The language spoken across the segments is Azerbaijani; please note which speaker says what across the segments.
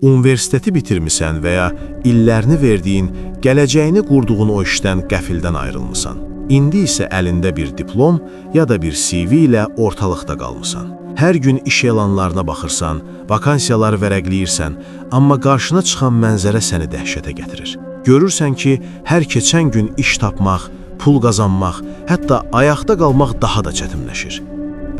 Speaker 1: Universiteti bitirmisən və ya illərini verdiyin, gələcəyini qurduğun o işdən qəfildən ayrılmısan. İndi isə əlində bir diplom ya da bir CV ilə ortalıqda qalmısan. Hər gün iş elanlarına baxırsan, vakansiyaları vərəqləyirsən, amma qarşına çıxan mənzərə səni dəhşətə gətirir. Görürsən ki, hər keçən gün iş tapmaq, pul qazanmaq, hətta ayaqda qalmaq daha da çətinləşir.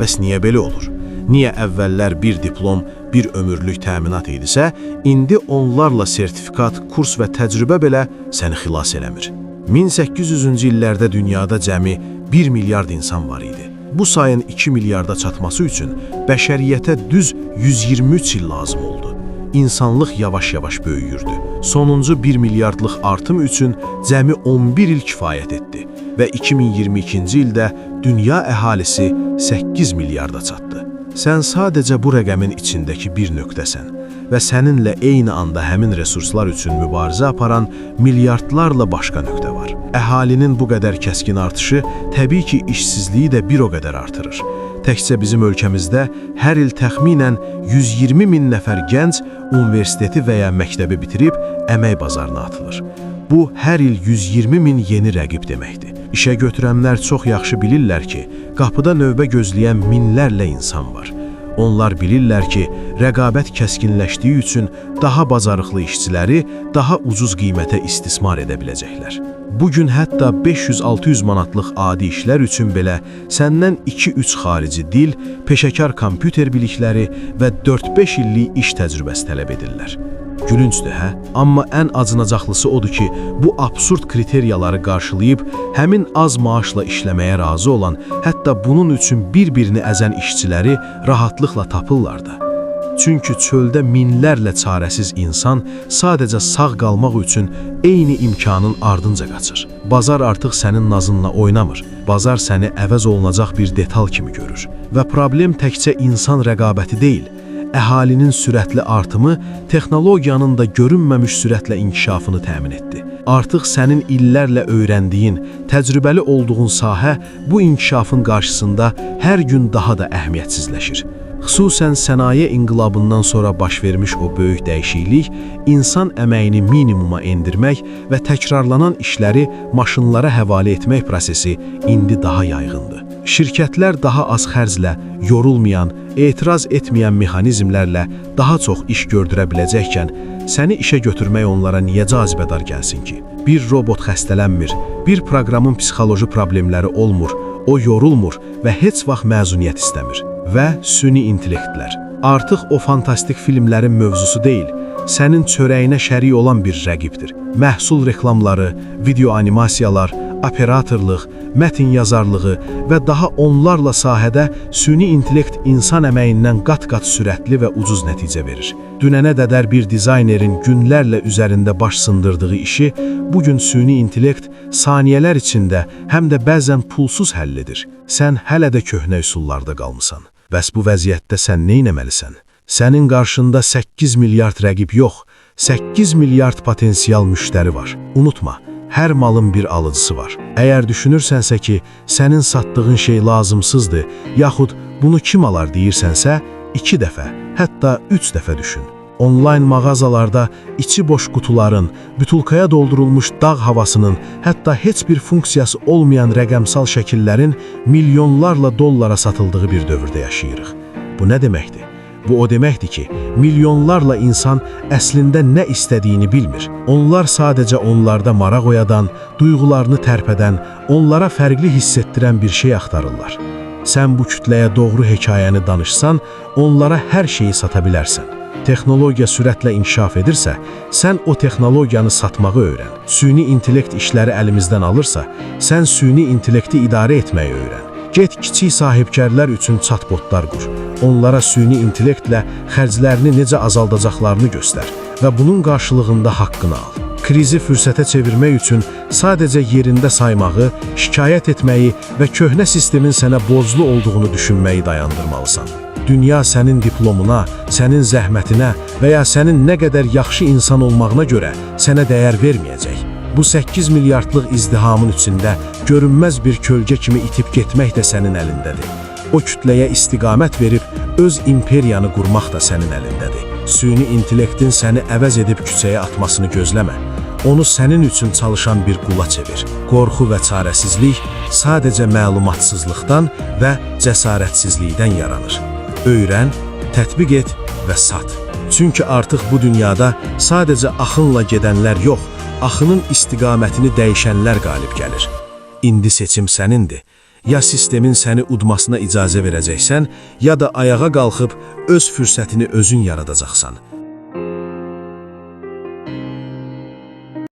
Speaker 1: Bəs niyə belə olur? Niyə əvvəllər bir diplom, bir ömürlük təminat idisə, indi onlarla sertifikat, kurs və təcrübə belə səni xilas eləmir? 1800-cü illərdə dünyada cəmi 1 milyard insan var idi. Bu sayın 2 milyarda çatması üçün bəşəriyyətə düz 123 il lazım oldu. İnsanlıq yavaş-yavaş böyüyürdü. Sonuncu 1 milyardlıq artım üçün cəmi 11 il kifayət etdi və 2022-ci ildə dünya əhalisi 8 milyarda çatdı. Sən sadəcə bu rəqəmin içindəki bir nöqtəsən və səninlə eyni anda həmin resurslar üçün mübarizə aparan milyardlarla başqa nöqtə var. Əhalinin bu qədər kəskin artışı təbii ki, işsizliyi də bir o qədər artırır. Təkcə bizim ölkəmizdə hər il təxminən 120 min nəfər gənc universiteti və ya məktəbi bitirib əmək bazarına atılır. Bu, hər il 120 min yeni rəqib deməkdir. İşə götürənlər çox yaxşı bilirlər ki, qapıda növbə gözləyən minlərlə insan var. Onlar bilirlər ki, rəqabət kəskinləşdiyi üçün daha bacarıqlı işçiləri daha ucuz qiymətə istismar edə biləcəklər. Bugün hətta 500-600 manatlıq adi işlər üçün belə səndən 2-3 xarici dil, peşəkar kompüter bilikləri və 4-5 illik iş təcrübəsi tələb edirlər. Gülüncdür, hə? Amma ən acınacaqlısı odur ki, bu absurd kriteriyaları qarşılayıb, həmin az maaşla işləməyə razı olan, hətta bunun üçün bir-birini əzən işçiləri rahatlıqla tapırlar da. Çünki çöldə minlərlə çarəsiz insan sadəcə sağ qalmaq üçün eyni imkanın ardınca qaçır. Bazar artıq sənin nazınla oynamır. Bazar səni əvəz olunacaq bir detal kimi görür. Və problem təkcə insan rəqabəti deyil. Əhalinin sürətli artımı texnologiyanın da görünməmiş sürətlə inkişafını təmin etdi. Artıq sənin illərlə öyrəndiyin, təcrübəli olduğun sahə bu inkişafın qarşısında hər gün daha da əhəmiyyətsizləşir. Xüsusən sənaye inqilabından sonra baş vermiş o böyük dəyişiklik, insan əməyini minimuma endirmək və təkrarlanan işləri maşınlara həvalə etmək prosesi indi daha yayğındır. Şirkətlər daha az xərclə, yorulmayan, etiraz etməyən mexanizmlərlə daha çox iş gördürə biləcəkkən, səni işə götürmək onlara niyə cazibədar gəlsin ki? Bir robot xəstələnmir, bir proqramın psixoloji problemləri olmur, o yorulmur və heç vaxt məzuniyyət istəmir. Və süni intellektlər. Artıq o fantastik filmlərin mövzusu deyil, sənin çörəyinə şərik olan bir rəqibdir. Məhsul reklamları, video animasiyalar, operatorluq, mətin yazarlığı və daha onlarla sahədə süni intellekt insan əməyindən qat-qat sürətli və ucuz nəticə verir. Dünənə qədər bir dizaynerin günlərlə üzərində baş sındırdığı işi, bugün süni intellekt saniyələr içində həm də bəzən pulsuz həll edir. Sən hələ də köhnə üsullarda qalmısan. Bəs bu vəziyyətdə sən nə etməlisən? Sənin qarşında 8 milyard rəqib yox, 8 milyard potensial müştəri var. Unutma, hər malın bir alıcısı var. Əgər düşünürsənsə ki, sənin satdığın şey lazımsızdır, yaxud bunu kim alar deyirsənsə, 2 dəfə, hətta 3 dəfə düşün. Onlayn mağazalarda içi boş qutuların, bütulkaya doldurulmuş dağ havasının, hətta heç bir funksiyası olmayan rəqəmsal şəkillərin milyonlarla dollara satıldığı bir dövrdə yaşayırıq. Bu nə deməkdir? Bu o deməkdir ki, milyonlarla insan əslində nə istədiyini bilmir. Onlar sadəcə onlarda maraq oyadan, duyğularını tərpədən, onlara fərqli hiss etdirən bir şey axtarırlar. Sən bu kütləyə doğru hekayəni danışsan, onlara hər şeyi sata bilərsən. Texnologiya sürətlə inkişaf edirsə, sən o texnologiyanı satmağı öyrən. Süni intellekt işləri əlimizdən alırsa, sən süni intellekti idarə etməyi öyrən. Get kiçik sahibkarlar üçün chatbotlar qur. Onlara süni intellektlə xərclərini necə azaldacaqlarını göstər və bunun qarşılığında haqqını al. Krizi fürsətə çevirmək üçün sadəcə yerində saymağı, şikayət etməyi və köhnə sistemin sənə borclu olduğunu düşünməyi dayandırmalısan. Dünya sənin diplomuna, sənin zəhmətinə və ya sənin nə qədər yaxşı insan olmağına görə sənə dəyər verməyəcək. Bu 8 milyardlıq izdihamın içində görünməz bir kölgə kimi itib getmək də sənin əlindədir. O kütləyə istiqamət verib öz imperiyanı qurmaq da sənin əlindədir. Süni intellektin səni əvəz edib küçəyə atmasını gözləmə. Onu sənin üçün çalışan bir qula çevir. Qorxu və çarəsizlik sadəcə məlumatsızlıqdan və cəsarətsizlikdən yaranır. Öyrən, tətbiq et və sat. Çünki artıq bu dünyada sadəcə axınla gedənlər yox, axının istiqamətini dəyişənlər qalib gəlir. İndi seçim sənindir. Ya sistemin səni udmasına icazə verəcəksən, ya da ayağa qalxıb öz fürsətini özün yaradacaqsan.